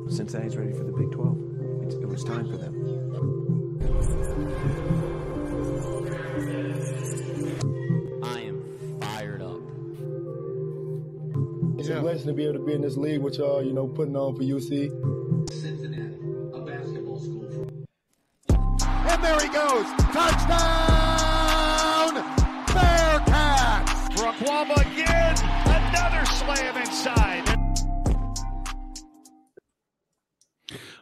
Cincinnati's ready for the Big 12. It was time for them. I am fired up. It's a blessing to be able to be in this league with y'all, putting on for UC. Cincinnati, a basketball school. And there he goes. Touchdown! Bearcats! Raquama again. Another slam inside.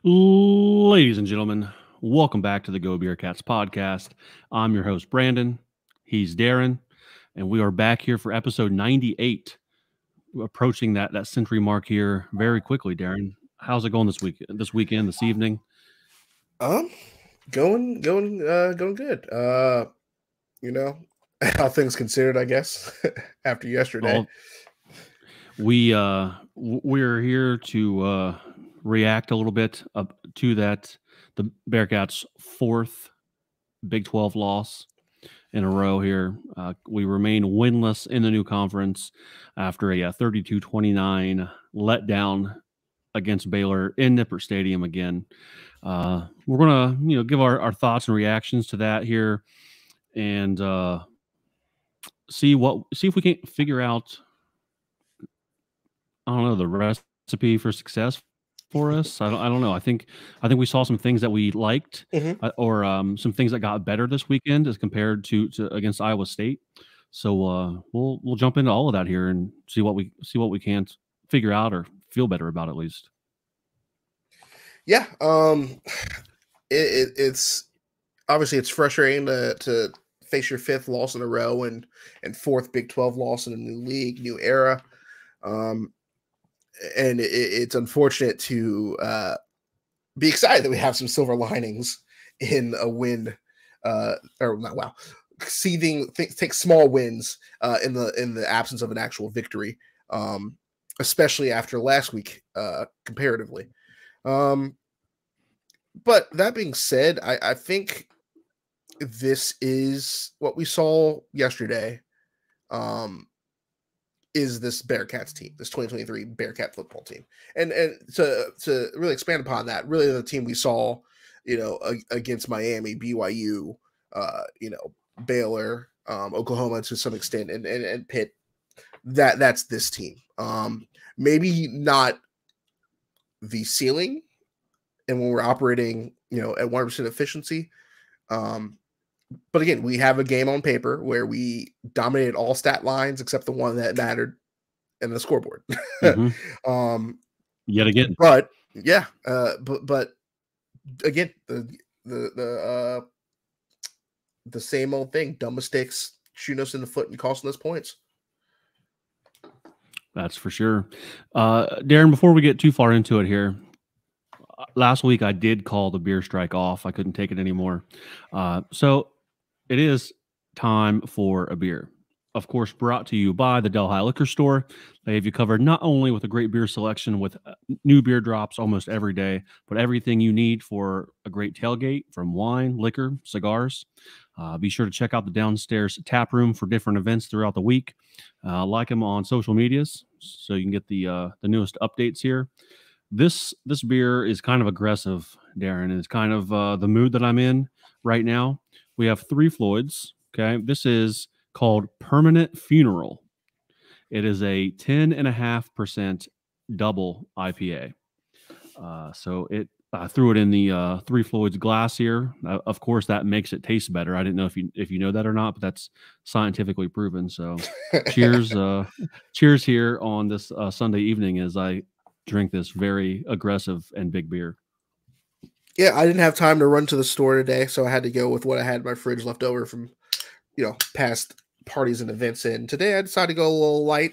Ladies and gentlemen, welcome back to the GoBeercats podcast. I'm your host, Brandon. He's Darin, and we are back here for episode 98. We're approaching that century mark here very quickly, Darin. How's it going this weekend, this evening? Going good. All things considered, I guess, after yesterday. Well, we're here to react a little bit to that, the Bearcats' fourth Big 12 loss in a row here. We remain winless in the new conference after a 32-29 letdown against Baylor in Nippert Stadium again. We're gonna, give our thoughts and reactions to that here, and see if we can figure out, I don't know, the recipe for success for us. I don't know. I think we saw some things that we liked, or some things that got better this weekend as compared to against Iowa State. So we'll jump into all of that here and see what we can figure out or feel better about at least. Yeah. It's obviously it's frustrating to face your fifth loss in a row and fourth Big 12 loss in a new league, new era. And it's unfortunate to be excited that we have some silver linings in a win, take small wins in the absence of an actual victory, especially after last week, comparatively. But that being said, I think this is what we saw yesterday. Is this Bearcats team, this 2023 Bearcat football team. And to really expand upon that, really the team we saw, against Miami, BYU, Baylor, Oklahoma to some extent, and Pitt, that's this team. Maybe not the ceiling, and when we're operating, at 100% efficiency, but again, we have a game on paper where we dominated all stat lines except the one that mattered in the scoreboard. Yet again. But yeah, but again, the same old thing: dumb mistakes, shooting us in the foot and costing us points. That's for sure. Darin, before we get too far into it here, last week I did call the beer strike off. I couldn't take it anymore. So it is time for a beer. Of course, brought to you by the Delhi Liquor Store. They have you covered not only with a great beer selection with new beer drops almost every day, but everything you need for a great tailgate, from wine, liquor, cigars. Be sure to check out the downstairs tap room for different events throughout the week. Like them on social medias so you can get the newest updates here. This beer is kind of aggressive, Darin. It's kind of the mood that I'm in right now. We have 3 Floyds. Okay, this is called Permanent Funeral. It is a 10.5% double IPA. So I threw it in the 3 Floyds glass here. Of course, that makes it taste better. I didn't know if you know that or not, but that's scientifically proven. So cheers, cheers here on this Sunday evening as I drink this very aggressive and big beer. Yeah, I didn't have time to run to the store today, so I had to go with what I had in my fridge left over from, past parties and events. And today I decided to go a little light,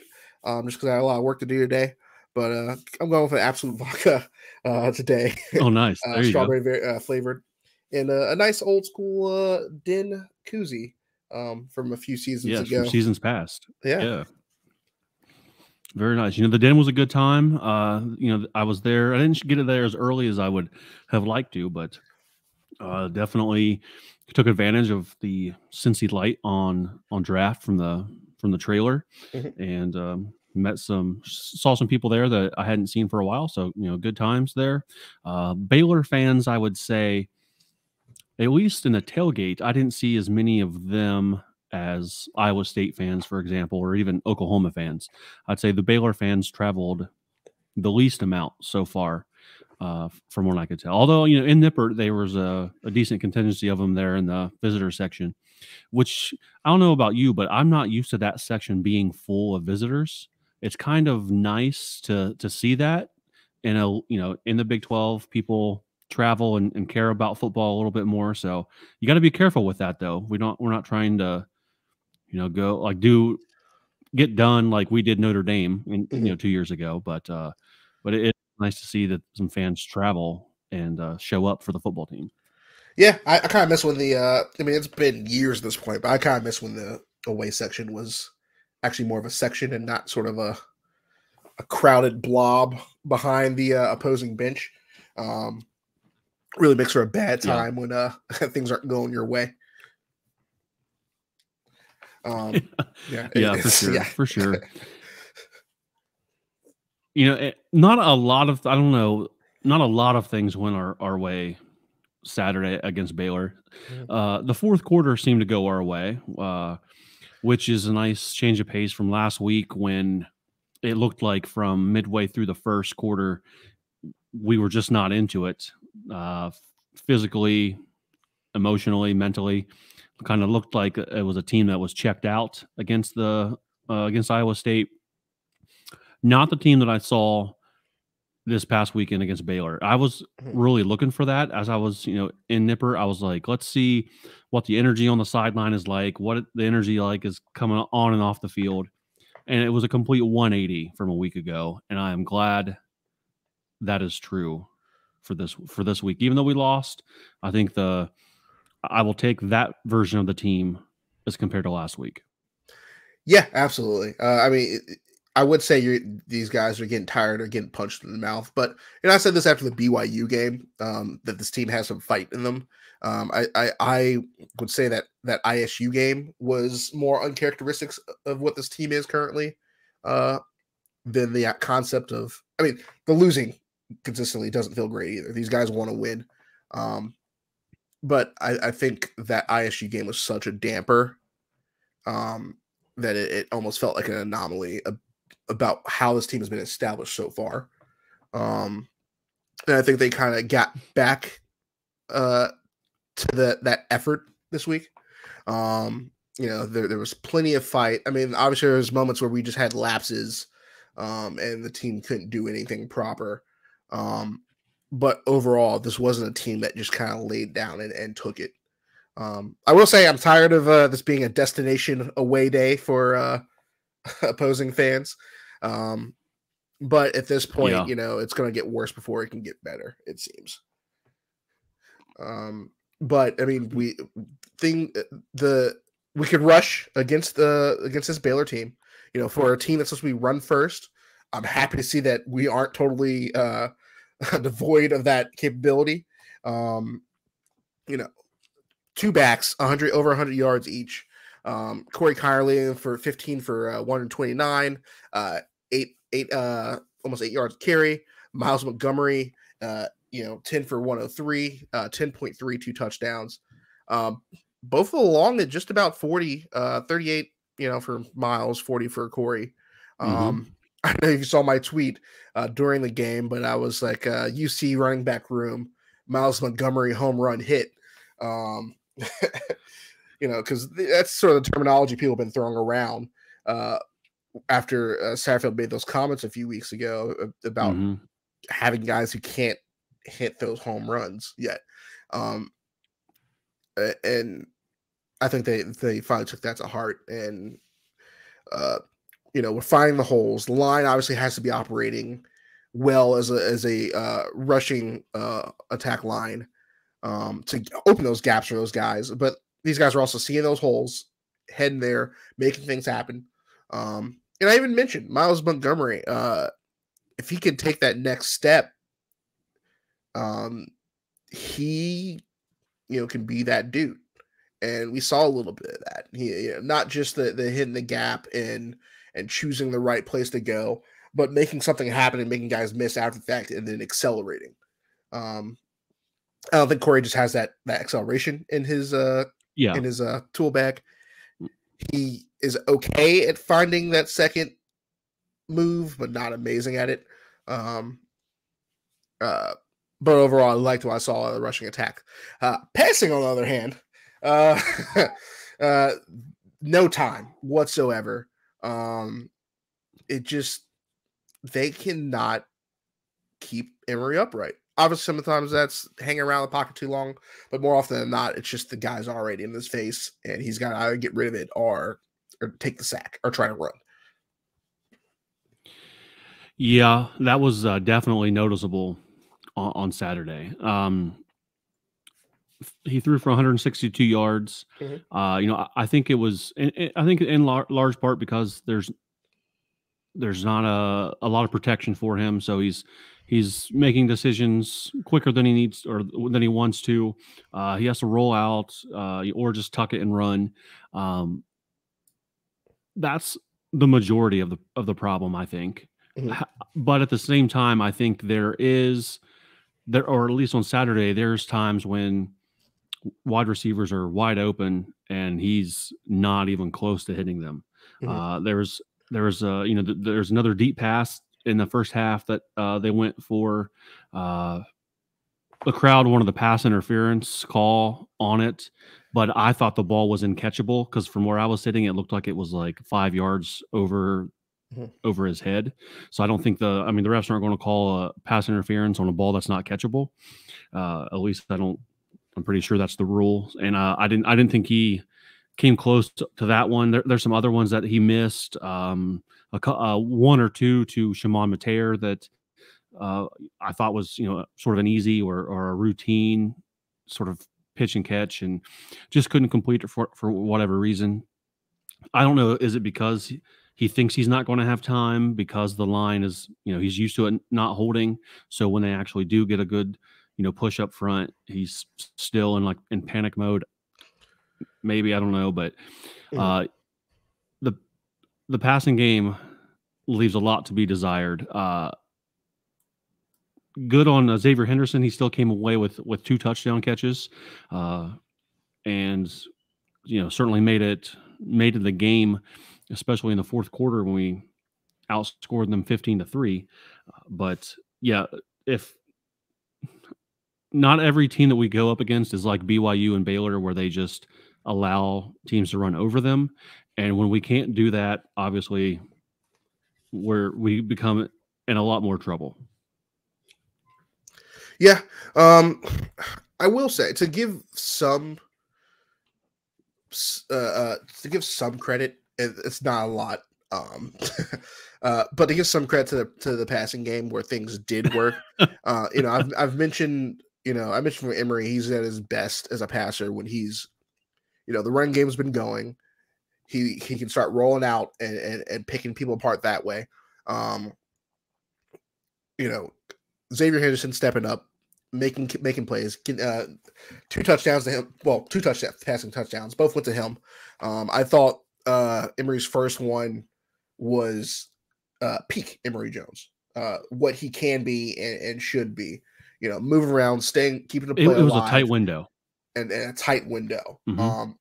just because I had a lot of work to do today. But I'm going with an Absolute Vodka today. Oh, nice. There you strawberry go. Flavored, and a nice old school Din koozie from a few seasons ago. From seasons past. Yeah. Very nice. The Den was a good time. I was there. I didn't get it there as early as I would have liked to, but definitely took advantage of the Cincy light on draft from the trailer, and saw some people there that I hadn't seen for a while. So, good times there. Baylor fans, I would say, at least in the tailgate, I didn't see as many of them as Iowa State fans, for example, or even Oklahoma fans. I'd say the Baylor fans traveled the least amount so far, from what I could tell. Although, in Nippert, there was a decent contingency of them there in the visitor section, which I don't know about you, but I'm not used to that section being full of visitors. It's kind of nice to see that in the Big 12, people travel and care about football a little bit more. So you got to be careful with that, though. We're not trying to, go like get done like we did Notre Dame 2 years ago. But it's nice to see that some fans travel and show up for the football team. Yeah, I kind of miss when it's been years at this point, but I kind of miss when the away section was actually more of a section and not sort of a crowded blob behind the opposing bench. Really makes for a bad time when things aren't going your way. For sure. Not a lot of things went our way Saturday against Baylor. The fourth quarter seemed to go our way, which is a nice change of pace from last week when it looked like from midway through the first quarter we were just not into it, physically, emotionally, mentally. Kind of looked like it was a team that was checked out against Iowa State. Not the team that I saw this past weekend against Baylor. I was really looking for that as I was, in Nipper. I was like, let's see what the energy on the sideline is like, what the energy is coming on and off the field. And it was a complete 180 from a week ago. And I am glad that is true for this week. Even though we lost, I think I will take that version of the team as compared to last week. Yeah, absolutely. I would say these guys are getting tired or getting punched in the mouth, but I said this after the BYU game, that this team has some fight in them. I would say that ISU game was more uncharacteristic of what this team is currently, than the concept of. The losing consistently doesn't feel great either. These guys want to win, but I think that ISU game was such a damper, that it almost felt like an anomaly about how this team has been established so far. And I think they kind of got back to that effort this week. There was plenty of fight. Obviously there was moments where we just had lapses, and the team couldn't do anything proper. But overall, this wasn't a team that just kind of laid down and took it. I will say I'm tired of this being a destination away day for opposing fans. But at this point, it's going to get worse before it can get better, it seems. But we could rush against this Baylor team. For a team that's supposed to be run first, I'm happy to see that we aren't totally devoid of that capability. Two backs, over 100 yards each. Corey Kyerly for 15 for 129, almost 8 yards carry. Miles Montgomery, 10 for 103, 10.3, 2 touchdowns. Both along at just about 40, 38, for Miles, 40 for Corey. I know you saw my tweet during the game, but I was like, UC running back room, Miles Montgomery home run hit. Because that's sort of the terminology people have been throwing around after Satterfield made those comments a few weeks ago about having guys who can't hit those home runs yet. And I think they finally took that to heart. And, we're finding the holes. The line obviously has to be operating well as a rushing attack line to open those gaps for those guys. But these guys are also seeing those holes, heading there, making things happen. And I even mentioned Miles Montgomery. If he could take that next step, he, can be that dude. And we saw a little bit of that. He, not just the hitting the gap and and choosing the right place to go, but making something happen and making guys miss after the fact and then accelerating. I don't think Corey just has that acceleration in his tool bag. He is okay at finding that second move, but not amazing at it. But overall, I liked what I saw of the rushing attack. Passing, on the other hand, no time whatsoever. They cannot keep Emory upright. Obviously, sometimes that's hanging around the pocket too long, but more often than not, it's just the guy's already in his face, and he's got to either get rid of it or take the sack or try to run. Yeah, that was definitely noticeable on Saturday. He threw for 162 yards. Mm-hmm. I think it was. I think in large part because there's not a lot of protection for him, so he's making decisions quicker than he needs or than he wants to. He has to roll out or just tuck it and run. That's the majority of the problem, I think. Mm-hmm. But at the same time, I think or at least on Saturday, there's times when wide receivers are wide open and he's not even close to hitting them. Mm-hmm. There's another deep pass in the first half that they went for. The crowd wanted the pass interference call on it, but I thought the ball was uncatchable because from where I was sitting, it looked like it was like 5 yards over his head. So I don't think the refs aren't going to call a pass interference on a ball that's not catchable. At least I'm pretty sure that's the rule. And I didn't think he came close to that one. There's some other ones that he missed. One or two to Shimon Mateer that I thought was sort of an easy or a routine sort of pitch and catch, and just couldn't complete it for whatever reason. I don't know. Is it because he thinks he's not going to have time because the line is he's used to it not holding? So when they actually do get a good push up front, he's still in panic mode. Maybe, I don't know, but the passing game leaves a lot to be desired. Good on Xavier Henderson. He still came away with 2 touchdown catches, and certainly made it the game, especially in the fourth quarter when we outscored them 15-3. But yeah, if not every team that we go up against is like BYU and Baylor, where they just allow teams to run over them. And when we can't do that, obviously we become in a lot more trouble. Yeah. I will say to give some credit, it's not a lot. But to give some credit to the passing game where things did work. I've mentioned, I mentioned from Emory, he's at his best as a passer when he's, the run game's been going. He can start rolling out and picking people apart that way. Xavier Henderson stepping up, making plays, 2 touchdowns to him. Well, 2 passing touchdowns, both went to him. I thought Emory's first one was peak Emory Jones, what he can be and should be. Moving around, keeping the play alive. It was a tight window, and a tight window. Mm-hmm.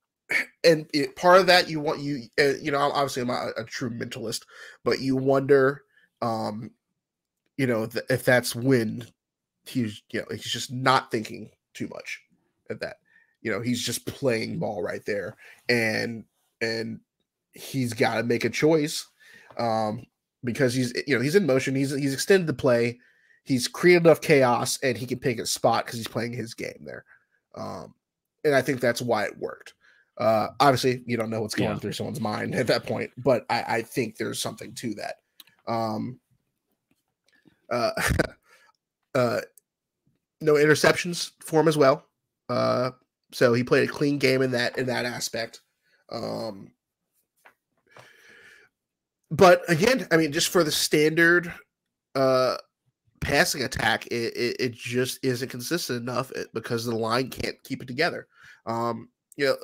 And part of that obviously I'm not a true mentalist, but you wonder, if that's when he's just not thinking too much at that. He's just playing ball right there, and he's got to make a choice because he's in motion. He's extended the play. He's created enough chaos, and he can pick a spot because he's playing his game there. And I think that's why it worked. Obviously, you don't know what's going through someone's mind at that point, but I think there's something to that. No interceptions for him as well. So he played a clean game in that aspect. But again, just for the standard passing attack, it just isn't consistent enough because the line can't keep it together.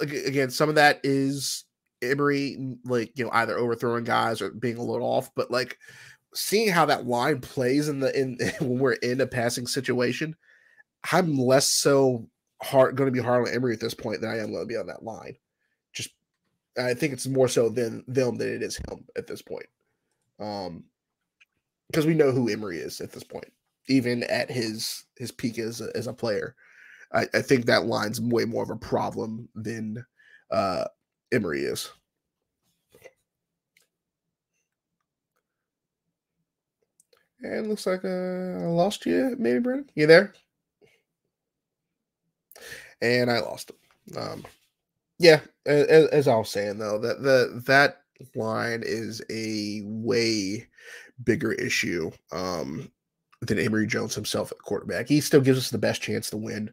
Again, some of that is Emery, like, either overthrowing guys or being a little off, but like seeing how that line plays in when we're in a passing situation, I'm less so going to be hard on Emery at this point than I am going to be on that line. Just, I think it's more so them than it is him at this point. Because we know who Emery is at this point, even at his peak as a player. I think that line's way more of a problem than Emery is. And looks like I lost you, maybe, Brandon. You there? And I lost him. Yeah, as I was saying though, that line is a way bigger issue than Emory Jones himself at quarterback. He still gives us the best chance to win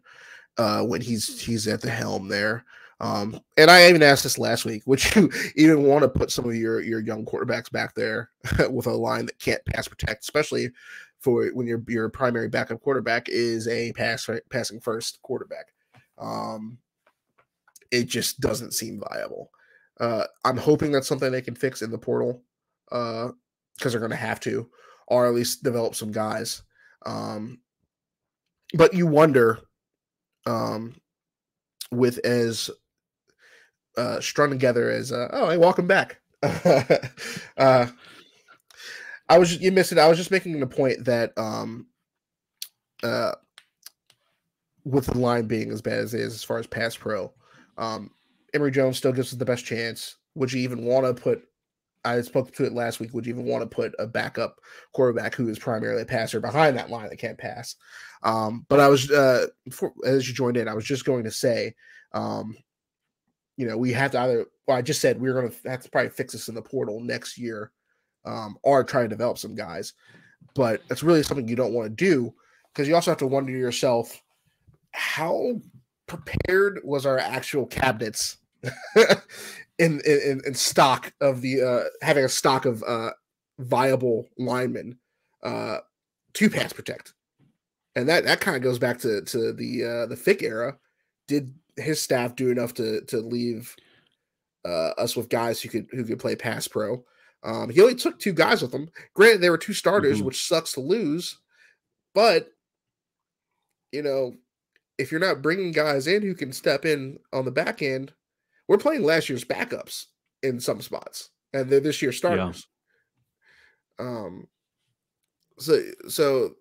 when he's at the helm there. And I even asked this last week, would you even want to put some of your young quarterbacks back there with a line that can't pass protect, especially for when your primary backup quarterback is a passing first quarterback? It just doesn't seem viable. I'm hoping that's something they can fix in the portal because they're going to have to, or at least develop some guys. But you wonder, with as strung together as hey, welcome back. You missed it. I was just making the point that with the line being as bad as it is as far as pass pro, Emory Jones still gives us the best chance. Would you even want to put, I spoke to it last week, would you even want to put a backup quarterback who is primarily a passer behind that line that can't pass? But I was, as you joined in, I was just going to say, we have to either, well, I just said we're going to have to probably fix this in the portal next year, or try to develop some guys. But it's really something you don't want to do, because you also have to wonder to yourself, how prepared was our actual cabinets in stock of the having a stock of viable linemen to pass protect? And that kind of goes back to the Fick era. Did his staff do enough to leave us with guys who could play pass pro? He only took 2 guys with him. Granted, they were 2 starters, which sucks to lose. But if you're not bringing guys in who can step in on the back end, we're playing last year's backups in some spots, and they're this year's starters. Yeah. So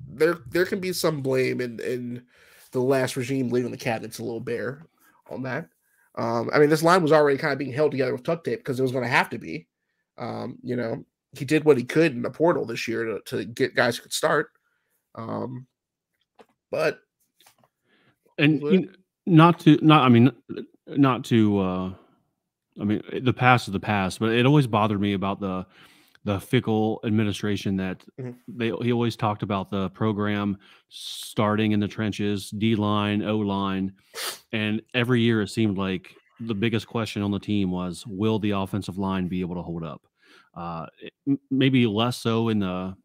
there can be some blame in the last regime leaving the cabinets a little bare on that. I mean, this line was already kind of being held together with tuck tape because it was going to have to be. He did what he could in the portal this year to get guys who could start. But the past is the past, but it always bothered me about the fickle administration that he always talked about the program starting in the trenches, D-line, O-line, and every year it seemed like the biggest question on the team was, will the offensive line be able to hold up? Maybe less so in the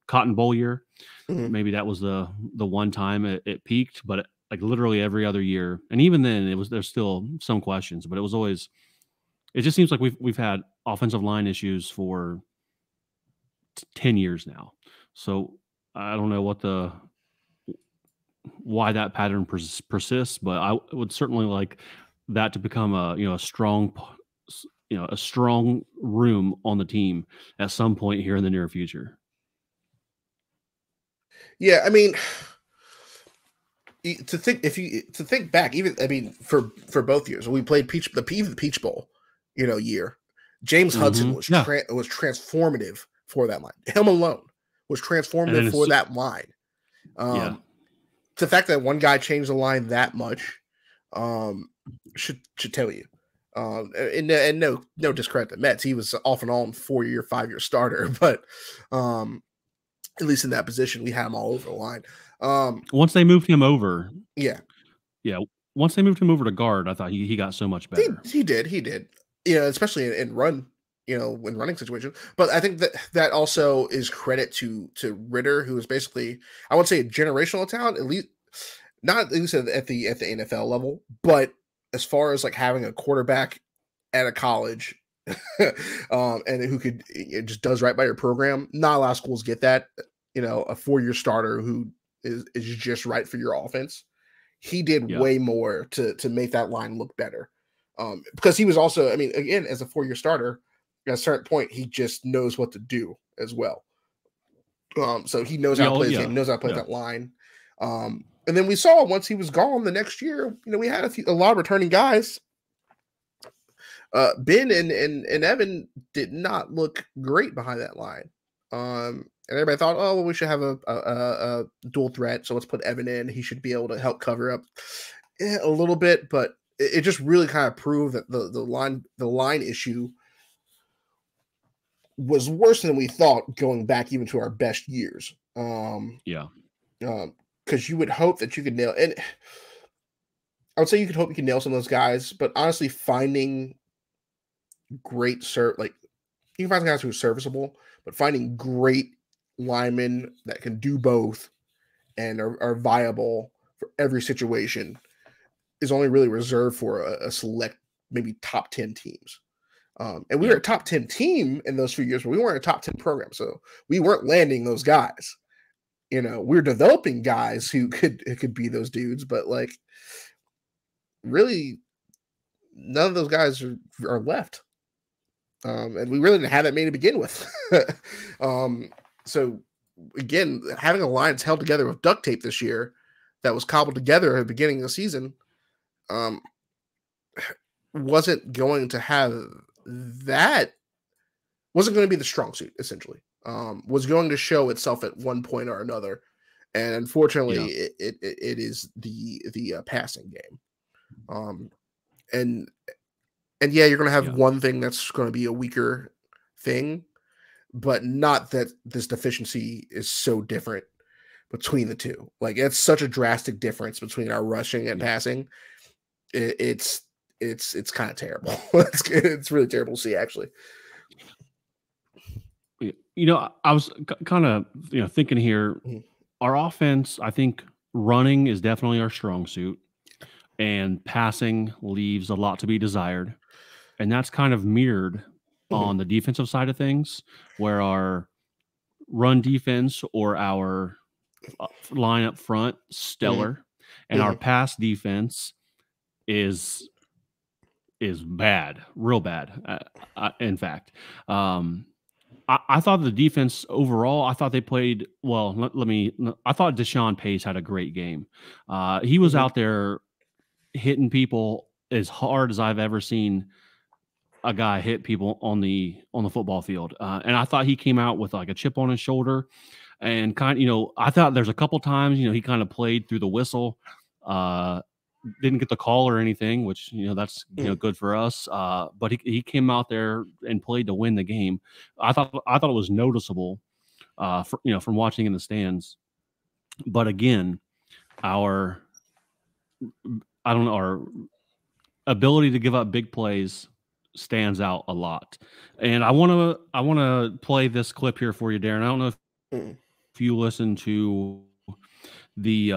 Cotton Bowl year. Maybe that was the one time it peaked, but like literally every other year, and even then there's still some questions, but it just seems like we've had offensive line issues for 10 years now. So I don't know why that pattern persists, but I would certainly like that to become a strong room on the team at some point here in the near future. Yeah, I mean, to think back, even for both years, we played the Peach Bowl, year. James Hudson was transformative for that line. Him alone was transformative for that line. The fact that one guy changed the line that much should tell you. And no discredit to Mets. He was off and on 4-year, 5-year starter, but at least in that position, we had him all over the line. Once they moved him over, once they moved him over to guard, I thought he got so much better. He did. Especially in run, when running situation. But I think that also is credit to Ritter, who is basically, I would say, a generational talent, at least not at least at the NFL level, but as far as like having a quarterback at a college and who could it just does right by your program, not a lot of schools get that. A 4-year starter who is just right for your offense. He did way more to make that line look better. Because he was also, again, as a 4-year starter, at a certain point, he just knows what to do as well. So he knows how to play the game, knows how to play that line. And then we saw once he was gone the next year, we had a lot of returning guys. Ben and Evan did not look great behind that line. And everybody thought, oh, well, we should have a dual threat. So let's put Evan in. He should be able to help cover up a little bit. But it just really kind of proved that the line issue was worse than we thought going back even to our best years. Because you would hope that you could nail, and I would say you could hope you could nail some of those guys, but honestly, finding great you can find some guys who are serviceable, but finding great linemen that can do both and are viable for every situation is only really reserved for a select, maybe top 10 teams. And we were a top 10 team in those few years, but we weren't a top 10 program. So we weren't landing those guys. We're developing guys who could be those dudes, but really none of those guys are left. And we really didn't have that many to begin with. So again, having a line that's held together with duct tape this year that was cobbled together at the beginning of the season wasn't going to be the strong suit, essentially. Was going to show itself at one point or another. And unfortunately, it is the passing game. And you're going to have one thing that's going to be a weaker thing, but not that this deficiency is so different between the two. It's such a drastic difference between our rushing and passing. It's kind of terrible. It's really terrible to see, actually. I was kind of thinking here. Our offense, I think running is definitely our strong suit, and passing leaves a lot to be desired. And that's kind of mirrored on the defensive side of things, where our run defense or our line up front, stellar, and our pass defense is bad, real bad. In fact, I thought the defense overall, I thought they played well. I thought Deshaun Pace had a great game. He was out there hitting people as hard as I've ever seen a guy hit people on the football field. And I thought he came out with a chip on his shoulder, and I thought there's a couple times, he kind of played through the whistle, didn't get the call or anything, which, that's, good for us. But he came out there and played to win the game. I thought it was noticeable, from watching in the stands. But again, our ability to give up big plays stands out a lot. And I want to play this clip here for you, Darin. I don't know if you listen to the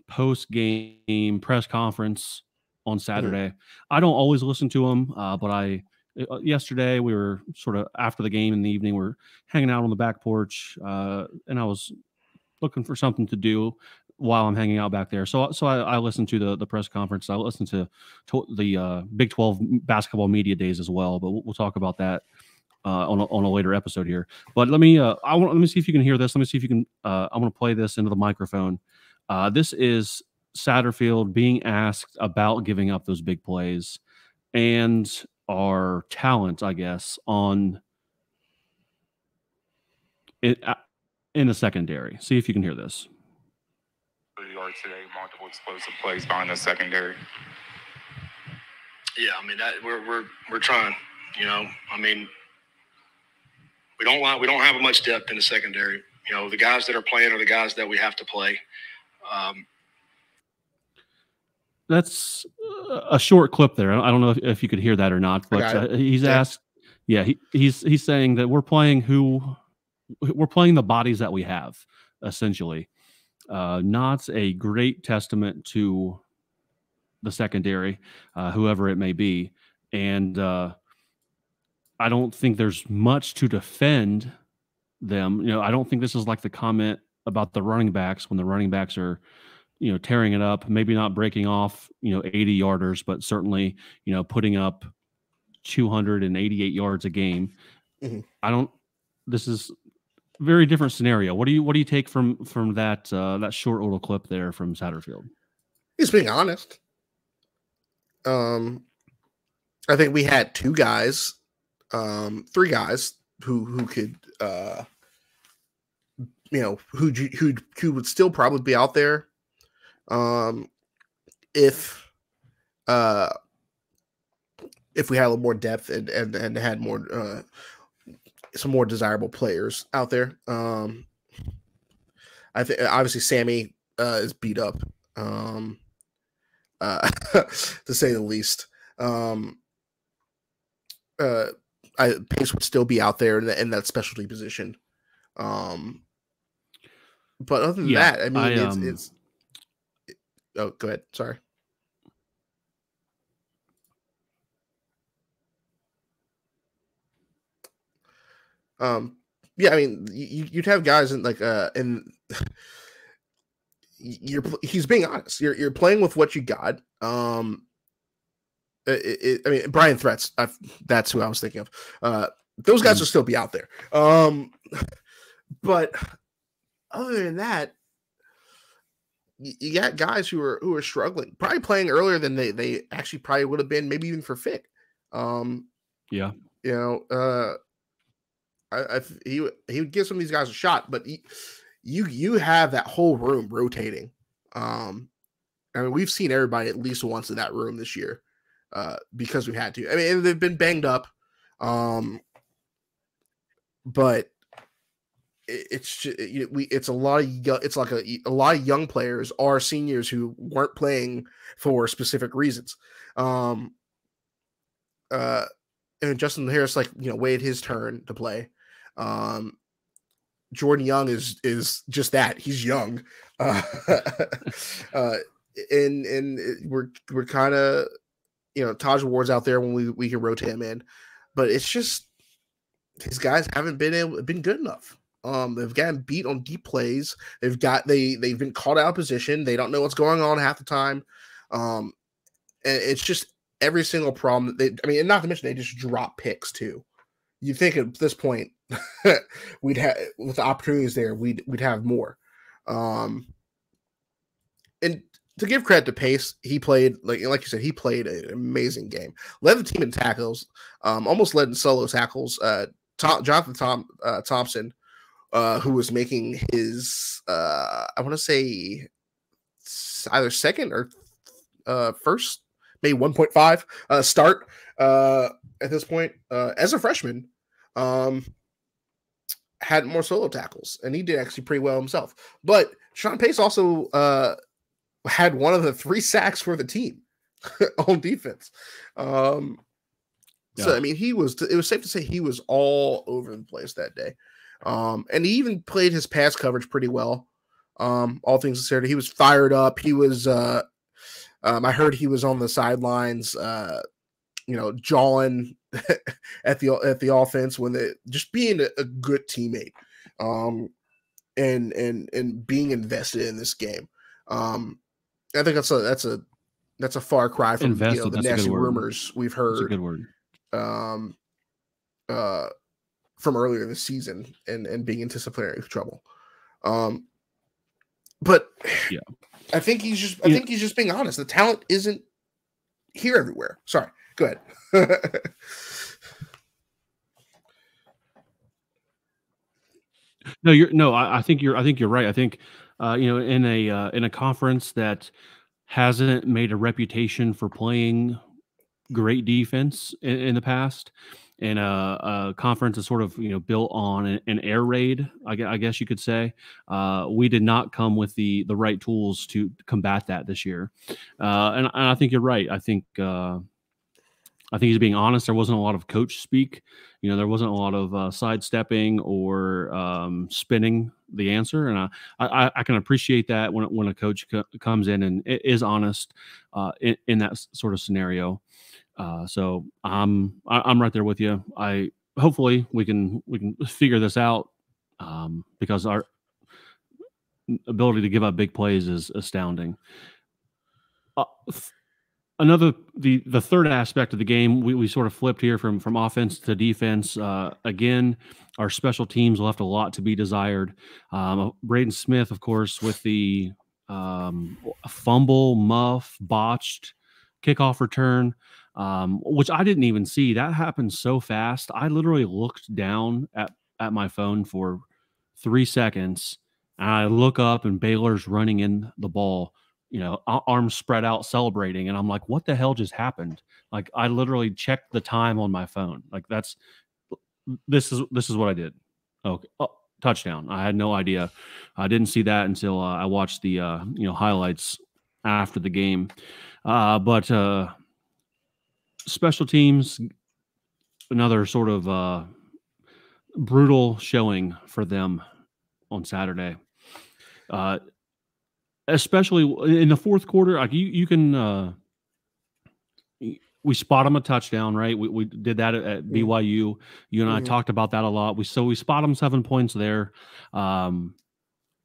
post-game press conference on Saturday. I don't always listen to them, but yesterday we were sort of after the game in the evening, we're hanging out on the back porch, and I was looking for something to do while I'm hanging out back there. So I listened to the press conference. I listened to the Big 12 basketball media days as well, but we'll talk about that on a later episode here. But let me see if you can hear this. Let me see if you can. I'm going to play this into the microphone. This is Satterfield being asked about giving up those big plays and our talent, I guess, on it in the secondary. See if you can hear this. You are today, multiple explosive plays behind the secondary. Yeah, that we're trying. We don't have much depth in the secondary. The guys that are playing are the guys that we have to play. That's a short clip there. I don't know if you could hear that or not, but he's asked. Yeah, he's saying that we're playing the bodies that we have, essentially. Not a great testament to the secondary, whoever it may be. And I don't think there's much to defend them. You know, I don't think this is like the comment about the running backs when the running backs are, you know, tearing it up, maybe not breaking off, you know, 80 yarders, but certainly, you know, putting up 288 yards a game. Mm-hmm. This is a very different scenario. What do you take from that, that short little clip there from Satterfield? He's being honest. I think we had three guys who could, you know, who would still probably be out there, if we had a little more depth and had more, some more desirable players out there. I think obviously Sammy is beat up, to say the least. Pace would still be out there in that specialty position. But other than that, I mean, it's oh, go ahead. Sorry. Yeah, I mean, you'd have guys in like he's being honest. You're playing with what you got. I mean, Brian Threats. That's who I was thinking of. Those guys will still be out there. But other than that, you got guys who are struggling, probably playing earlier than they actually probably would have been, maybe even for Fick. Yeah, you know, he would give some of these guys a shot, but you have that whole room rotating. I mean, we've seen everybody at least once in that room this year, because we had to. I mean, they've been banged up, but it's a lot of a lot of young players are seniors who weren't playing for specific reasons. And Justin Harris, like, you know, waited his turn to play. Jordan Young is just that. He's young. And we're kind of, you know, Taj Ward's out there when we can rotate him in, but it's just his guys haven't been good enough. They've gotten beat on deep plays. They've been caught out of position. They don't know what's going on half the time. And it's just every single problem and not to mention they just drop picks too. You think at this point we'd have, with the opportunities there, we'd have more. And to give credit to Pace, he played like you said, he played an amazing game. Led the team in tackles, almost led in solo tackles. Jonathan Thompson, who was making his I want to say either second or first, maybe 1.5 start at this point as a freshman. Had more solo tackles, and he did actually pretty well himself. But Sean Pace also had one of the 3 sacks for the team on defense. So I mean, it was safe to say he was all over the place that day. And he even played his pass coverage pretty well. All things considered, he was fired up. He was I heard he was on the sidelines, you know, jawing at the offense when they just being a good teammate, and being invested in this game. I think that's a far cry from the nasty rumors we've heard. That's a good word. From earlier this season and being in disciplinary trouble. But yeah, I think he's just being honest. The talent isn't here everywhere. Sorry, go ahead. I think you're right. I think you know, in a conference that hasn't made a reputation for playing great defense in the past, and a conference is sort of, you know, built on an air raid, I guess you could say, we did not come with the right tools to combat that this year. And I think you're right. I think I think he's being honest. There wasn't a lot of coach speak. There wasn't a lot of sidestepping or spinning the answer, and I can appreciate that when a coach comes in and is honest in that sort of scenario. So I'm right there with you. Hopefully we can figure this out because our ability to give up big plays is astounding. The third aspect of the game, we sort of flipped here from offense to defense. Again, our special teams left a lot to be desired. Braden Smith, of course, with the fumble, muff, botched kickoff return, which I didn't even see. That happened so fast. I literally looked down at my phone for 3 seconds, and I look up, and Baylor's running in the ball, arms spread out, celebrating. And I'm like, what the hell just happened? Like, I literally checked the time on my phone. Like, this is what I did. Okay. Oh, touchdown. I had no idea. I didn't see that until I watched the, highlights after the game. But special teams, another sort of brutal showing for them on Saturday. Especially in the fourth quarter, like you can, we spot them a touchdown, right? We did that at BYU. You and I talked about that a lot. We spot them 7 points there.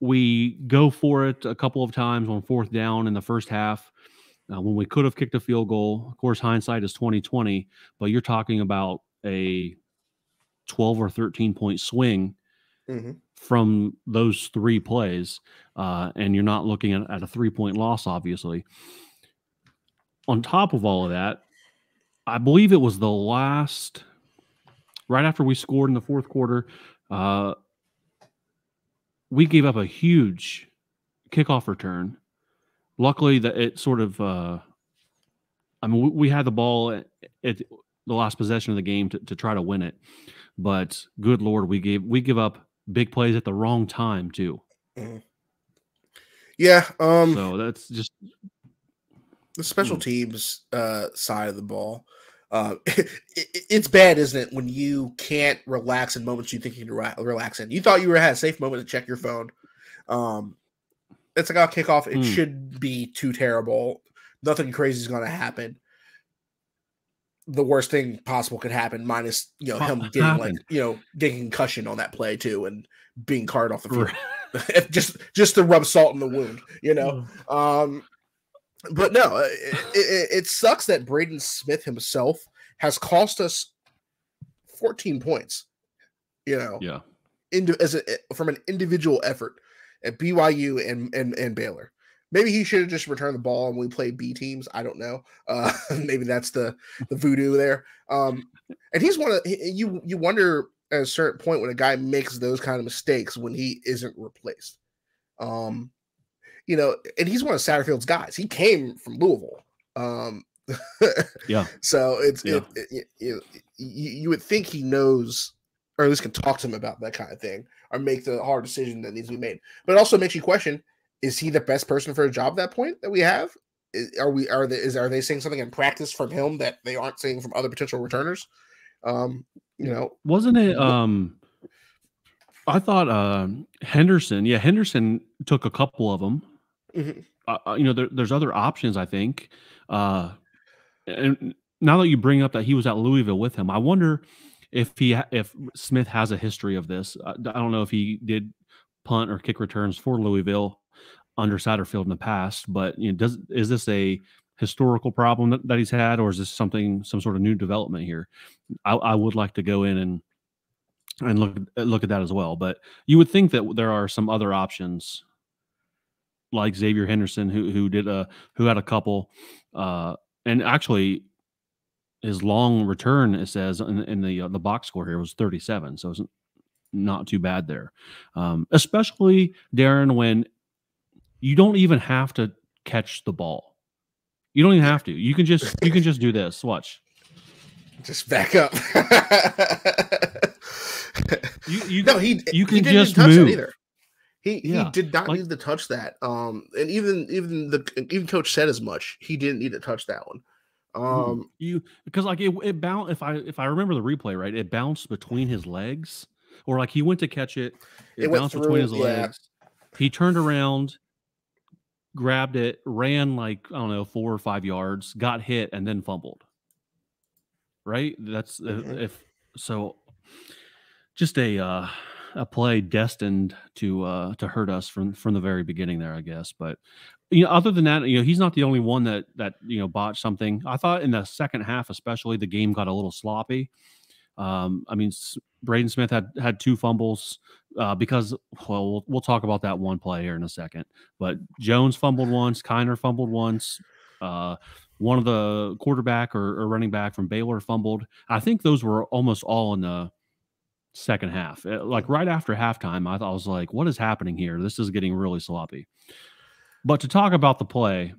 We go for it a couple of times on fourth down in the first half when we could have kicked a field goal. Of course, hindsight is 20/20, but you're talking about a 12 or 13 point swing from those 3 plays, and you're not looking at a 3-point loss, obviously. On top of all of that, I believe it was the last, right after we scored in the fourth quarter, we gave up a huge kickoff return. Luckily, that it sort of, we had the ball at the last possession of the game to try to win it, but good Lord, we give up big plays at the wrong time too. Yeah. So that's just the special teams side of the ball. It's bad, isn't it, when you can't relax in moments you think you can relax in. You thought you had a safe moment to check your phone. It's like, I'll kick off. It should be too terrible. Nothing crazy is going to happen. The worst thing possible could happen, minus him getting getting concussion on that play too, and being carted off the field. just to rub salt in the wound, But no, it sucks that Braden Smith himself has cost us 14 points. From an individual effort at BYU and Baylor. Maybe he should have just returned the ball and we play B teams. I don't know. Maybe that's the voodoo there. And he's one of you wonder at a certain point when a guy makes those kind of mistakes when he isn't replaced. And he's one of Satterfield's guys. He came from Louisville. Yeah. So you would think he knows, or at least can talk to him about that kind of thing, or make the hard decision that needs to be made. But it also makes you question: is he the best person for a job at that point that we have? Are they seeing something in practice from him that they aren't seeing from other potential returners? Wasn't it? I thought Henderson. Yeah, Henderson took a couple of them. There's other options, I think. And now that you bring up that he was at Louisville with him, I wonder if Smith has a history of this. I don't know if he did punt or kick returns for Louisville under Satterfield in the past, but is this a historical problem that he's had, or is this some sort of new development here? I would like to go in and look at that as well. But you would think that there are some other options, like Xavier Henderson, who had a couple, and actually his long return, it says in the box score here, was 37, so it's not too bad there. Especially, Darin, when you don't even have to catch the ball. You don't even have to. You can just do this. Watch. Just back up. You can just touch move. it either. He did not need to touch that. And even Coach said as much. He didn't need to touch that one. Because like it bounced. If I remember the replay right, it bounced between his legs, or like he went to catch it. It bounced between his legs. He turned around, grabbed it, ran like, I don't know, 4 or 5 yards, got hit, and then fumbled. Right? That's if so. Just a play destined to hurt us from the very beginning there, I guess. But other than that, he's not the only one that botched something. I thought in the second half, especially, the game got a little sloppy. I mean, Braden Smith had 2 fumbles because, well, we'll talk about that one play here in a second. But Jones fumbled once, Kiner fumbled once. One of the quarterback or running back from Baylor fumbled. I think those were almost all in the second half. Like right after halftime, I was like, what is happening here? This is getting really sloppy. But to talk about the play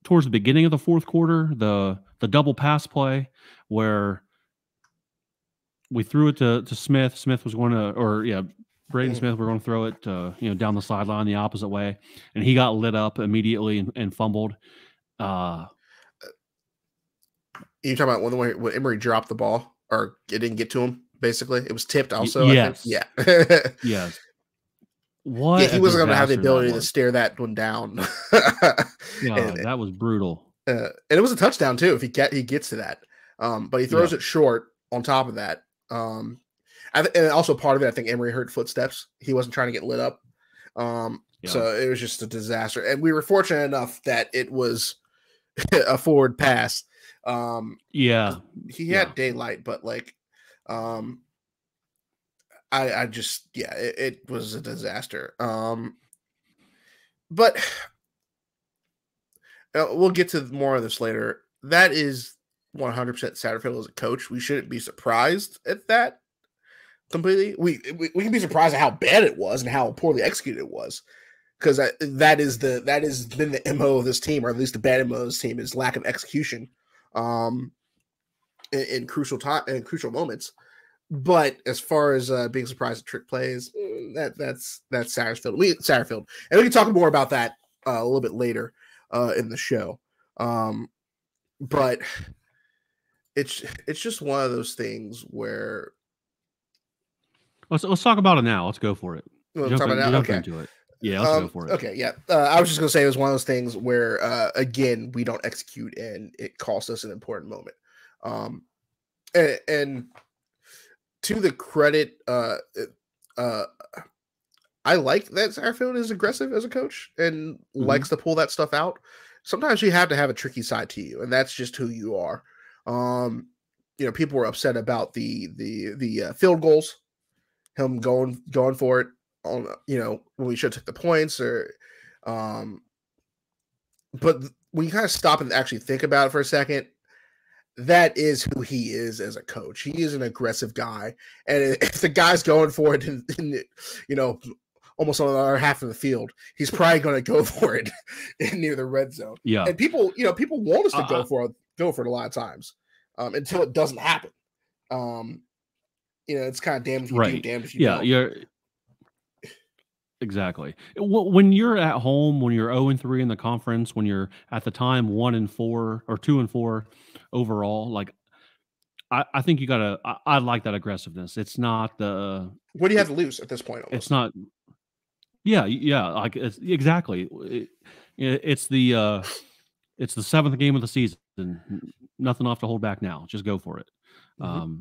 towards the beginning of the fourth quarter, the double pass play where we threw it to Smith. Smith was going to, Braden Smith, we're going to throw it down the sideline the opposite way, and he got lit up immediately and fumbled. You talking about when Emory dropped the ball, or it didn't get to him? Basically, it was tipped. Also, yes, I think. Yes. What? Yeah, he wasn't going to have the ability to stare that one down. That was brutal. And it was a touchdown too if he gets to that. But he throws it short. On top of that, and also part of it, I think Emory heard footsteps. He wasn't trying to get lit up. So it was just a disaster. And we were fortunate enough that it was a forward pass. He had daylight, but like, it was a disaster. But we'll get to more of this later. That is 100% Satterfield as a coach. We shouldn't be surprised at that completely. We can be surprised at how bad it was and how poorly executed it was, because that has been the MO of this team, or at least the bad MO of this team, is lack of execution in crucial moments. But as far as being surprised at trick plays, that's Satterfield. And we can talk more about that a little bit later in the show. But it's just one of those things where let's talk about it now. Let's go for it. Jump into it. Yeah, let's go for it. Okay, yeah. I was just gonna say it was one of those things where again, we don't execute and it costs us an important moment. And to the credit, I like that Satterfield is aggressive as a coach and likes to pull that stuff out. Sometimes you have to have a tricky side to you, and that's just who you are. People were upset about the field goals, him going for it on, when we should have took the points, or but when you kind of stop and actually think about it for a second, that is who he is as a coach. He is an aggressive guy, and if the guy's going for it in almost on the other half of the field, he's probably going to go for it near the red zone. Yeah, and people want us to go for it a lot of times until it doesn't happen. It's kind of damned if you do, damned if you don't. You're exactly. When you're at home, when you're 0-3 in the conference, when you're at the time 1-4 or 2-4 overall, like I think you gotta. I like that aggressiveness. It's not the. What do you have to lose at this point? Almost? It's not. Yeah. Like exactly. It's the 7th game of the season. Nothing off to hold back now. Just go for it.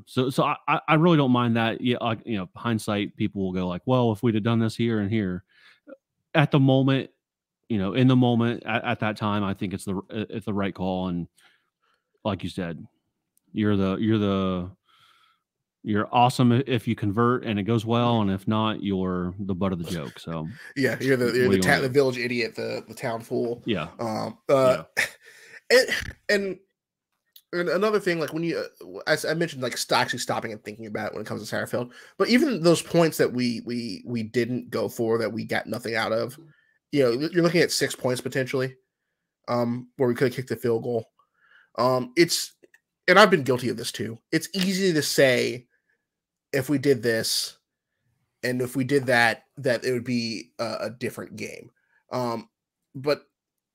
So I really don't mind that. Yeah, hindsight, people will go like, well, if we'd have done this here and here, at the moment, in the moment at that time, I think it's the right call. And like you said, you're awesome if you convert and it goes well, and if not, you're the butt of the joke. So yeah, you're the village idiot, the town fool. Yeah. And another thing, like when as I mentioned, like actually stopping and thinking about it when it comes to Satterfield, but even those points that we didn't go for, that we got nothing out of, you're looking at 6 points potentially, where we could have kicked a field goal. And I've been guilty of this too. It's easy to say if we did this and if we did that, that it would be a different game. But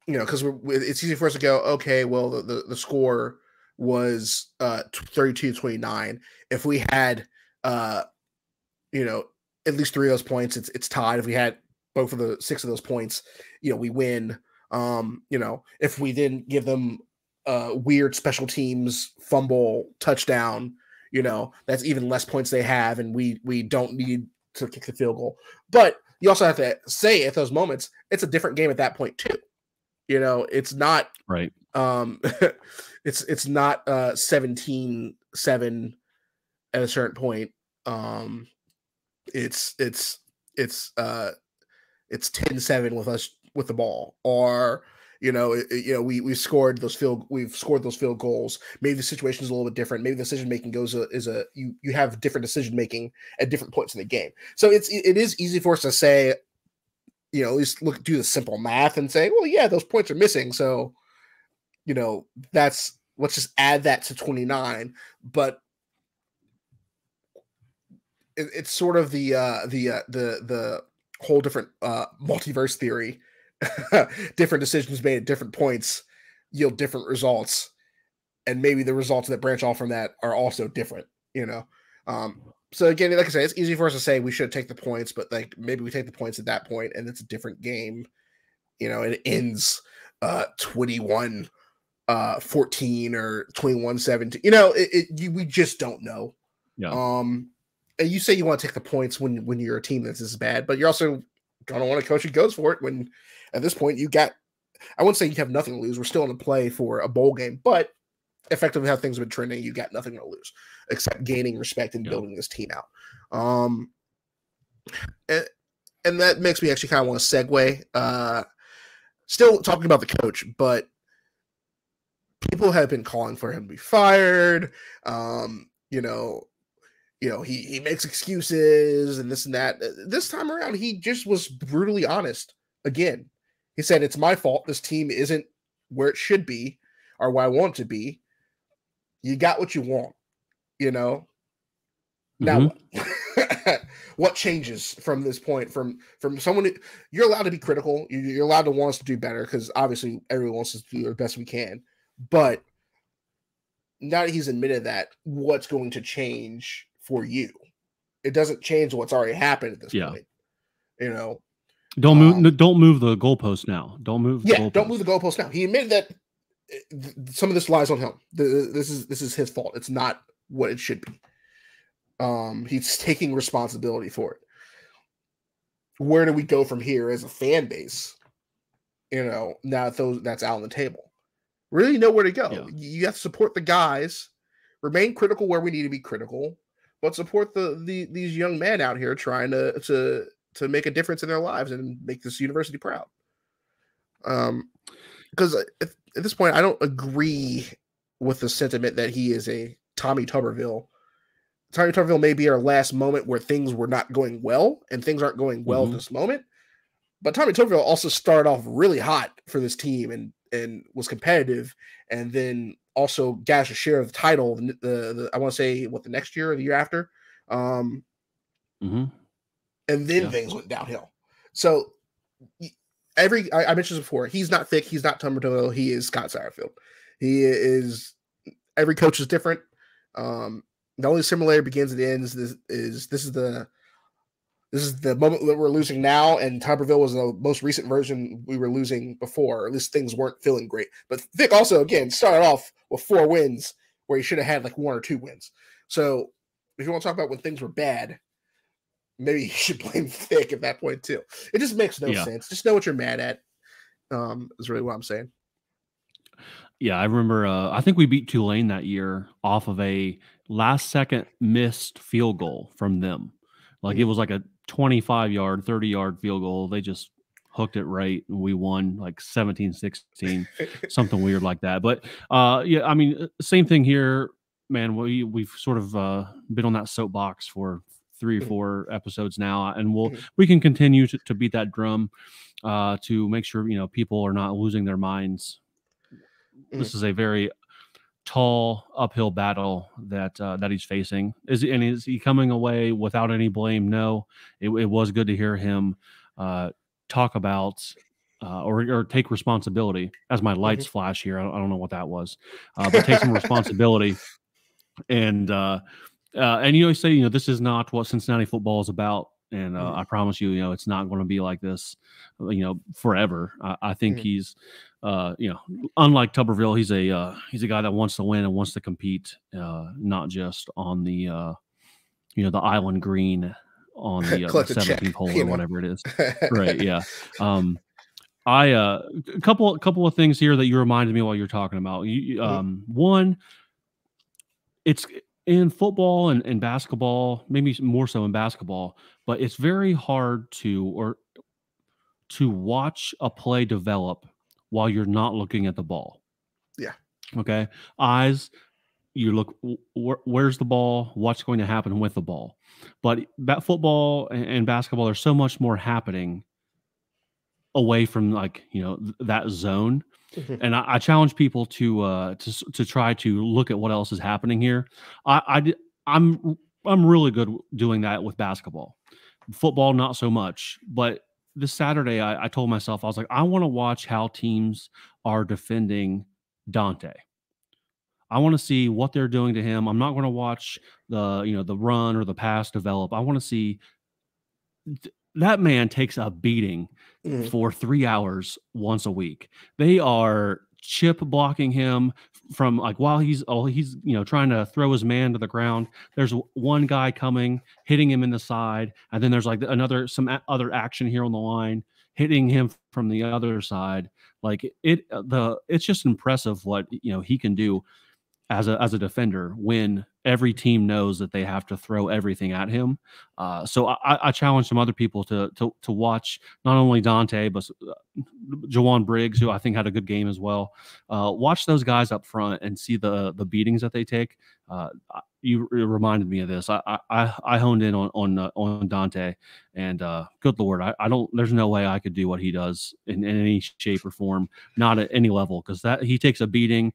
you know, because it's easy for us to go, okay, well, the score was 32-29. If we had, you know, at least 3 of those points, it's tied. If we had both of the 6 of those points, you know, we win. You know, if we didn't give them weird special teams fumble touchdown, you know, that's even less points they have, and we don't need to kick the field goal. But you also have to say at those moments, it's a different game at that point too. You know, it's not right. It's not 17-7 at a certain point. It's 10-7 with us with the ball, or you know, we've scored those field goals. Maybe the situation is a little bit different. Maybe the decision making you have different decision making at different points in the game. So it is easy for us to say, you know, at least do the simple math and say, well, yeah, those points are missing. So, you know, let's just add that to 29. But it's sort of the whole different multiverse theory. Different decisions made at different points yield different results, and maybe the results that branch off from that are also different. You know, so again, like I said, it's easy for us to say we should take the points, but like maybe we take the points at that point, and it's a different game. You know, it ends 21-14 or 21-17. You know, we just don't know. Yeah. And you say you want to take the points when you're a team that's this bad, but you're also gonna want a coach who goes for it when at this point I wouldn't say you have nothing to lose. We're still in a play for a bowl game, but effectively how things have been trending, you got nothing to lose except gaining respect and building this team out. And that makes me actually kind of want to segue. Still talking about the coach, but people have been calling for him to be fired. You know, he makes excuses and this and that. This time around, he just was brutally honest. Again, he said, it's my fault. This team isn't where it should be or where I want it to be. You got what you want, you know? Now, what changes from this point? From someone you're allowed to be critical. You're allowed to want us to do better because obviously everyone wants us to do the best we can. But now that he's admitted that, what's going to change for you? It doesn't change what's already happened at this point. You know, don't move the goalpost now. Don't move the goalpost. Don't move the goalpost now. He admitted that some of this lies on him. This is his fault. It's not what it should be. He's taking responsibility for it. Where do we go from here as a fan base? You know, now that's out on the table. Really know where to go. Yeah. You have to support the guys, remain critical where we need to be critical, but support these young men out here trying to make a difference in their lives and make this university proud. Because at this point, I don't agree with the sentiment that he is a Tommy Tuberville. Tommy Tuberville may be our last moment where things were not going well, and things aren't going well at this moment. But Tommy Tuberville also started off really hot for this team and was competitive, and then also got a share of the title. I want to say the next year or the year after, and then things went downhill. So I mentioned this before. He's not thick. He's not Tommy Tuberville. He is Scott Satterfield. He is. Every coach is different. The only similarity begins and ends. This is the moment that we're losing now, and Tuberville was the most recent version we were losing before, or at least things weren't feeling great. But Vic also, again, started off with 4 wins where he should have had like 1 or 2 wins. So if you want to talk about when things were bad, maybe you should blame Vic at that point too. It just makes no sense. Just know what you're mad at. Is really what I'm saying. Yeah, I remember. I think we beat Tulane that year off of a last-second missed field goal from them. Like it was like a 25-yard, 30-yard field goal. They just hooked it right, and we won like 17-16, something weird like that. But yeah, I mean, same thing here, man. We've sort of been on that soapbox for 3 or 4 episodes now, and we can continue to beat that drum to make sure people are not losing their minds. This is a very tall uphill battle that he's facing. Is he coming away without any blame? No. It was good to hear him talk about or take responsibility. As my lights flash here, I don't know what that was, but take some responsibility. And you always say, this is not what Cincinnati football is about. And I promise you, it's not going to be like this, forever. I think he's, unlike Tuberville, he's a guy that wants to win and wants to compete, not just on the, the island green on the 17th hole or whatever it is. Right. Yeah. A couple of things here that you reminded me while you're talking about. One, it's in football and basketball, maybe more so in basketball, but it's very hard to watch a play develop while you're not looking at the ball. Yeah. Okay. Eyes, you look, where's the ball? What's going to happen with the ball? But football and basketball, there's so much more happening away from that zone. And I challenge people to try to look at what else is happening here. I'm really good doing that with basketball. Football, not so much. But this Saturday, I told myself, I was like, I want to watch how teams are defending Dante. I want to see what they're doing to him. I'm not going to watch the run or the pass develop. I want to see that man takes a beating for 3 hours once a week. They are chip blocking him from while he's trying to throw his man to the ground. There's one guy coming, hitting him in the side, and then there's some other action here on the line, hitting him from the other side. It's just impressive what he can do as a defender when every team knows that they have to throw everything at him. So I challenge some other people to watch not only Dante, but Jawan Briggs, who I think had a good game as well. Watch those guys up front and see the beatings that they take. You reminded me of this. I honed in on Dante, and good Lord, I don't. There's no way I could do what he does in any shape or form, not at any level, because he takes a beating.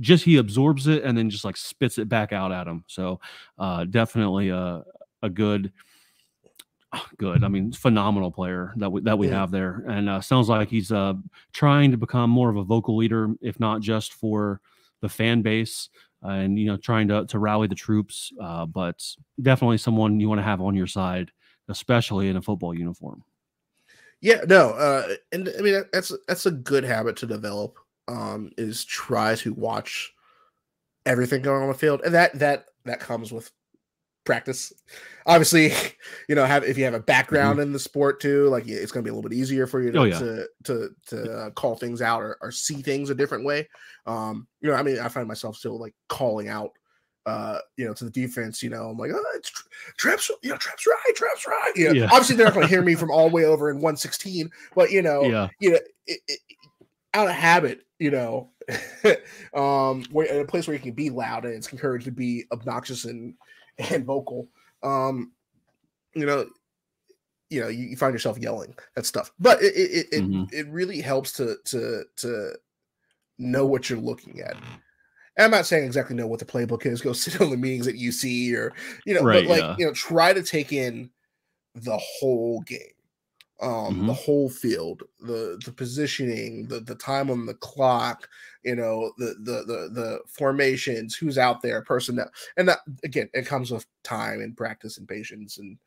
He absorbs it and then just spits it back out at him. So definitely a good, phenomenal player that we have there. And sounds like he's trying to become more of a vocal leader, if not just for the fan base and, trying to rally the troops. But definitely someone you want to have on your side, especially in a football uniform. Yeah, no. And I mean, that's a good habit to develop. Is try to watch everything going on the field, and that comes with practice. Obviously, if you have a background in the sport too, it's going to be a little bit easier for you to call things out or see things a different way. I find myself still calling out, to the defense. I'm like, oh, it's Trap's right. Yeah. Obviously, they're not going to hear me from all the way over in 116, but out of habit, where in a place where you can be loud and it's encouraged to be obnoxious and vocal, you find yourself yelling that stuff. But it really helps to know what you're looking at. And I'm not saying exactly know what the playbook is. Go sit on the meetings at UC or but try to take in the whole game. The whole field, the positioning, the time on the clock, the formations, who's out there, personnel, and that again, it comes with time and practice and patience and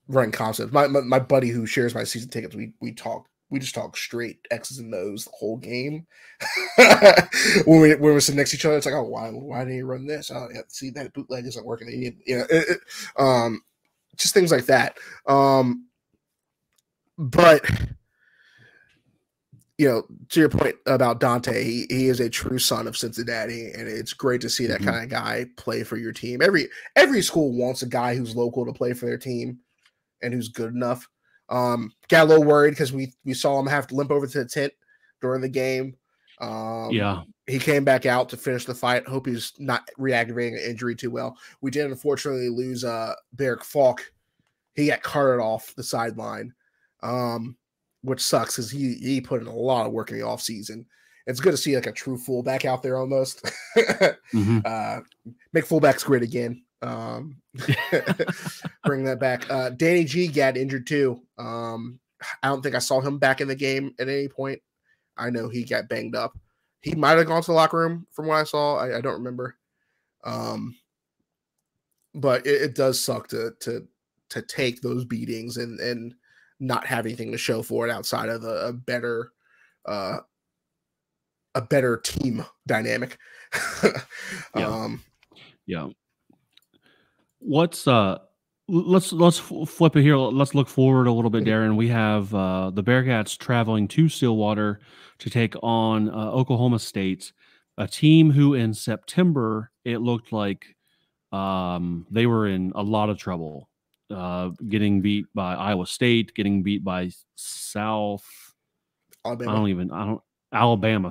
running concepts. My buddy who shares my season tickets, we just talk straight X's and O's the whole game. when we're sitting next to each other, it's like, oh, why didn't you run this? Oh, yeah, see that bootleg isn't working. Just things like that. But to your point about Dante, he is a true son of Cincinnati, and it's great to see that kind of guy play for your team. Every school wants a guy who's local to play for their team and who's good enough. Got a little worried because we saw him have to limp over to the tent during the game. He came back out to finish the fight. Hope he's not reactivating an injury too well. We did unfortunately lose Barrick Falk. He got carted off the sideline, which sucks because he put in a lot of work in the offseason. It's good to see a true fullback out there almost. Make fullbacks great again. Bring that back. Danny G got injured too. I don't think I saw him back in the game at any point. I know he got banged up. He might have gone to the locker room from what I saw. I don't remember. But it does suck to take those beatings and not have anything to show for it outside of a better team dynamic. Yeah. What's let's flip it here. Let's look forward a little bit, Darin. We have the Bearcats traveling to Stillwater to take on Oklahoma State, a team who in September it looked like they were in a lot of trouble, getting beat by Iowa State, getting beat by South Alabama,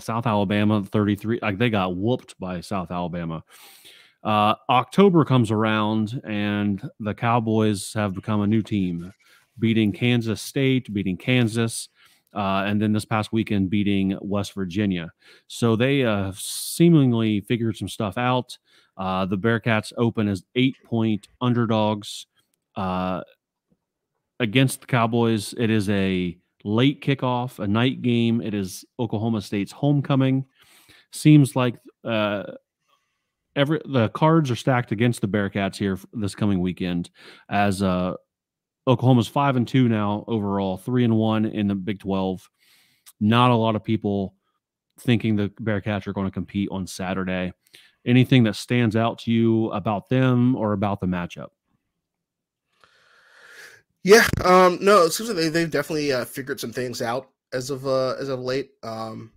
South Alabama 33. Like they got whooped by South Alabama. October comes around and the Cowboys have become a new team, beating Kansas State, beating Kansas, and then this past weekend beating West Virginia. So they seemingly figured some stuff out. The Bearcats open as 8-point underdogs against the Cowboys. It is a late kickoff, a night game. It is Oklahoma State's homecoming. Seems like the cards are stacked against the Bearcats here this coming weekend, as Oklahoma's 5-2 now overall, 3-1 in the Big 12. Not a lot of people thinking the Bearcats are going to compete on Saturday. Anything that stands out to you about them or about the matchup? Yeah, no, it seems like they've definitely figured some things out as of late. Mike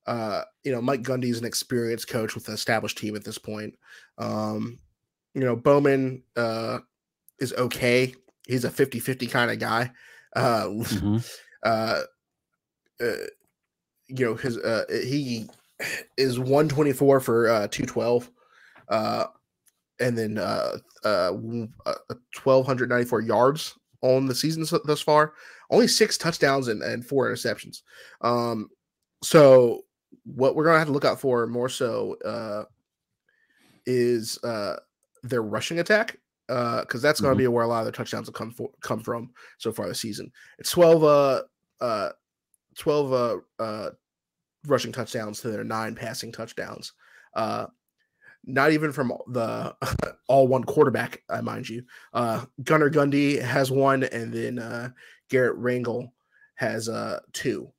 Gundy is an experienced coach with an established team at this point. Bowman is okay. He's a 50-50 kind of guy. He is 124 for 212, and then 1,294 yards on the season thus far. Only 6 touchdowns and 4 interceptions. So what we're going to have to look out for more so is their rushing attack, because that's going to be where a lot of the touchdowns will come from so far this season. It's 12 rushing touchdowns to their 9 passing touchdowns. Not even from the all one quarterback, mind you. Gunnar Gundy has 1, and then Garrett Rangel has 2.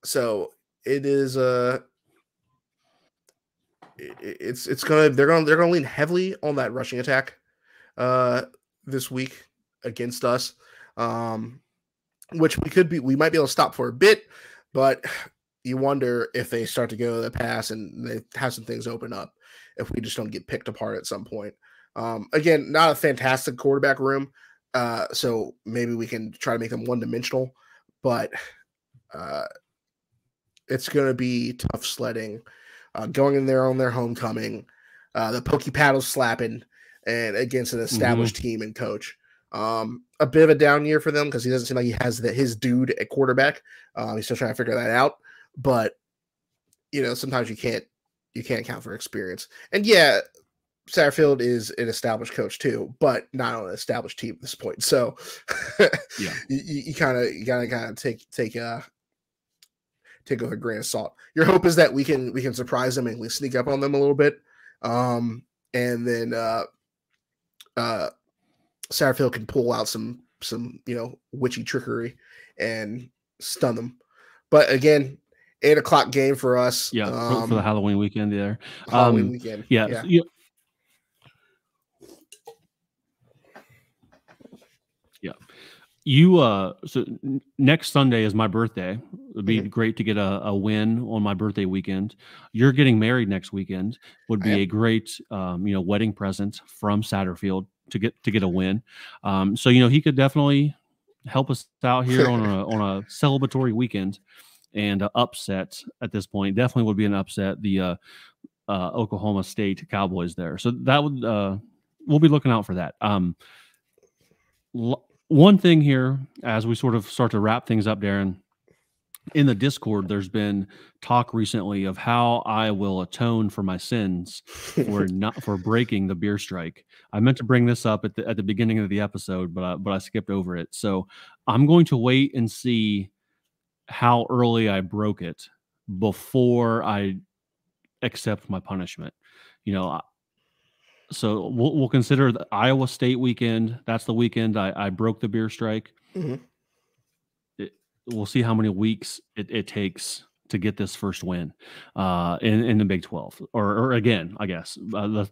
So it is they're gonna lean heavily on that rushing attack this week against us, which we might be able to stop for a bit, but you wonder if they start to go to the pass and they have some things open up, if we just don't get picked apart at some point. Again, not a fantastic quarterback room, so maybe we can try to make them one-dimensional, but it's going to be tough sledding, going in there on their homecoming, the pokey paddles slapping, and against an established team and coach. A bit of a down year for them because he doesn't seem like he has his dude at quarterback. He's still trying to figure that out. But sometimes you can't account for experience. And yeah, Satterfield is an established coach too, but not on an established team at this point. So yeah, you gotta take with a grain of salt. Your hope is that we can surprise them and we sneak up on them a little bit, and then Satterfield can pull out some witchy trickery and stun them. But again, 8:00 game for us. Yeah, for the Halloween weekend there. Halloween weekend. Yeah. So next Sunday is my birthday. It'd be great to get a win on my birthday weekend. You're getting married next weekend. Would be a great wedding present from Satterfield to get a win. So he could definitely help us out here on a celebratory weekend, and upset at this point. Definitely would be an upset, the Oklahoma State Cowboys there. So that would we'll be looking out for that. One thing here, as we sort of start to wrap things up, Darin, in the Discord, there's been talk recently of how I will atone for my sins for breaking the beer strike. I meant to bring this up at the beginning of the episode, but I skipped over it. So I'm going to wait and see how early I broke it before I accept my punishment. So we'll consider the Iowa State weekend. That's the weekend I broke the beer strike. Mm-hmm. We'll see how many weeks it takes to get this first win in the Big 12, or again, I guess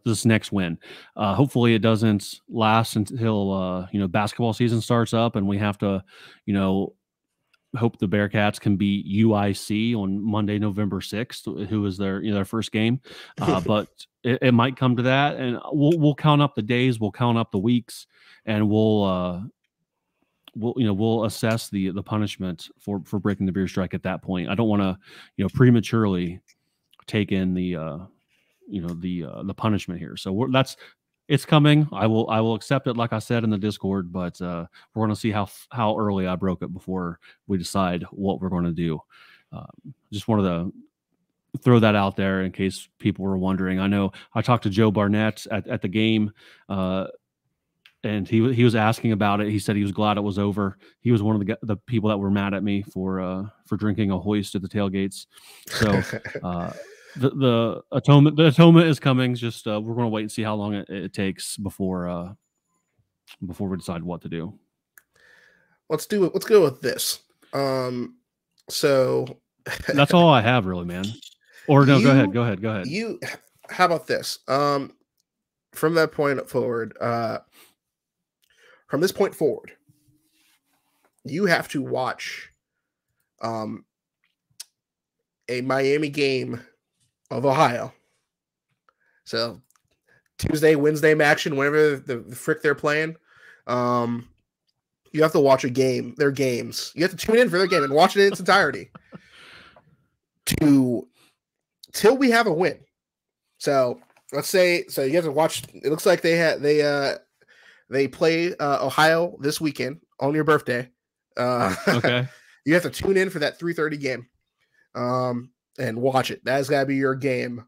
this next win. Hopefully, it doesn't last until basketball season starts up, and we have to, hope the Bearcats can beat UIC on Monday, November 6th, who is their first game. But it might come to that, and we'll count up the days, we'll count up the weeks, and we'll assess the punishment for breaking the beer strike at that point. I don't want to prematurely take in the punishment here. So it's coming. I will accept it, like I said in the Discord, but we're going to see how early I broke it before we decide what we're going to do. Just wanted to throw that out there in case people were wondering. I know I talked to Joe Barnett at the game, and he was asking about it. He said he was glad it was over. He was one of the people that were mad at me for drinking a hoist at the tailgates. So the atonement is coming. Just we're going to wait and see how long it takes before we decide what to do. Let's go with this. So that's all I have, really, man. Or no, go ahead. How about this? From that point forward, from this point forward, you have to watch a Miami game of Ohio. So Tuesday, Wednesday action, whenever the frick they're playing, you have to watch their games. You have to tune in for their game and watch it in its entirety till we have a win. So let's say, you have to watch. It looks like they play Ohio this weekend on your birthday. Okay. You have to tune in for that 3:30 game and watch it. That's got to be your game.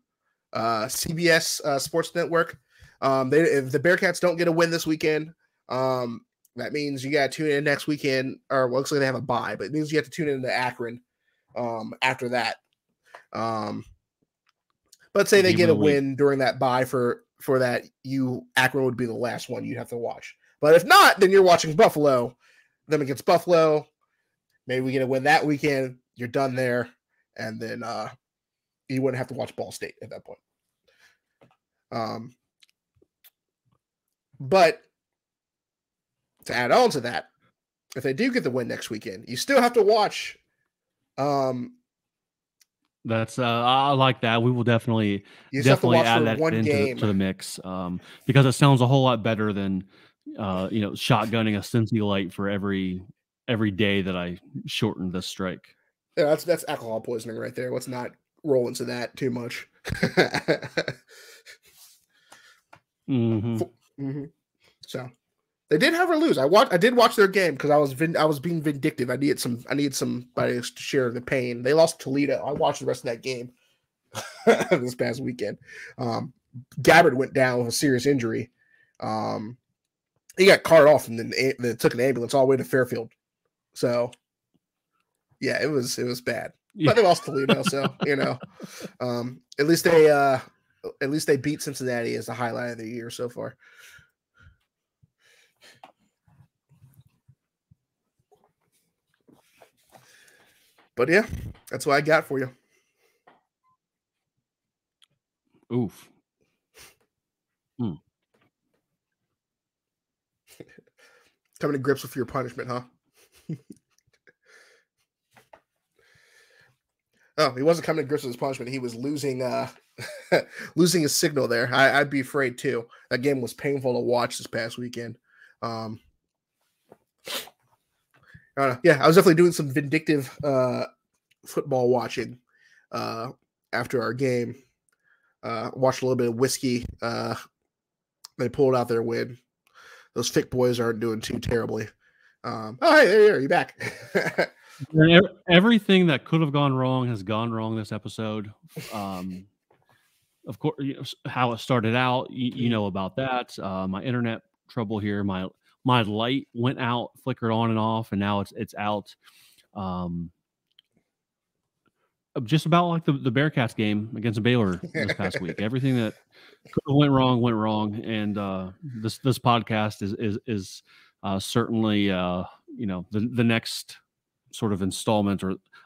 CBS Sports Network. If the Bearcats don't get a win this weekend, that means you got to tune in next weekend. Or looks like they have a bye, but it means you have to tune in to Akron after that. But say they get a win during that bye for that, Akron would be the last one you'd have to watch. But if not, then you're watching Buffalo. Them against Buffalo. Maybe we get a win that weekend. You're done there. And then you wouldn't have to watch Ball State at that point. But to add on to that, if they do get the win next weekend, you still have to watch. That's I like that. We will definitely add that into the mix because it sounds a whole lot better than shotgunning a Cincy light for every day that I shortened this strike. Yeah, that's alcohol poisoning right there. Let's not roll into that too much. Mm-hmm. So they did have her lose. I did watch their game because I was being vindictive. I needed somebody to share the pain. They lost Toledo. I watched the rest of that game this past weekend. Gabbard went down with a serious injury. He got carted off and then they took an ambulance all the way to Fairfield. So yeah, it was bad. Yeah. But they lost Toledo, so at least they beat Cincinnati as the highlight of the year so far. But yeah, that's what I got for you. Oof. Coming to grips with your punishment, huh? Oh, he wasn't coming to grips with his punishment. He was losing his signal there. I'd be afraid too. That game was painful to watch this past weekend. Yeah, I was definitely doing some vindictive football watching after our game. Watched a little bit of whiskey. They pulled out their win. Those Fick boys aren't doing too terribly. Oh, hey, there you are. You back. Everything that could have gone wrong has gone wrong this episode. Of course, how it started out, you know about that. My internet trouble here. My light went out, flickered on and off, and now it's out. Just about like the Bearcats game against Baylor this past week. Everything that could have went wrong, and this podcast is certainly the next sort of installment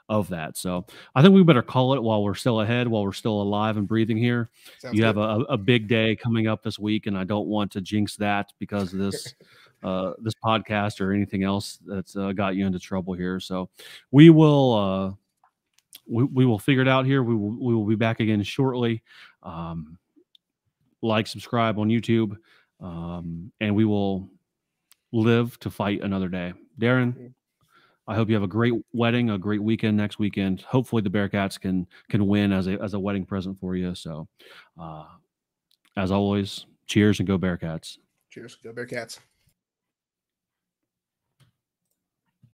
of that. So I think we better call it while we're still ahead, while we're still alive and breathing here. Sounds you good. have a big day coming up this week, and I don't want to jinx that because of this this podcast or anything else that's got you into trouble here. So we will we will figure it out here. We will be back again shortly. Like, subscribe on YouTube, and we will live to fight another day. Darin, I hope you have a great wedding, a great weekend next weekend. Hopefully the Bearcats can win as a wedding present for you. So as always, cheers and go Bearcats. Cheers. Go Bearcats.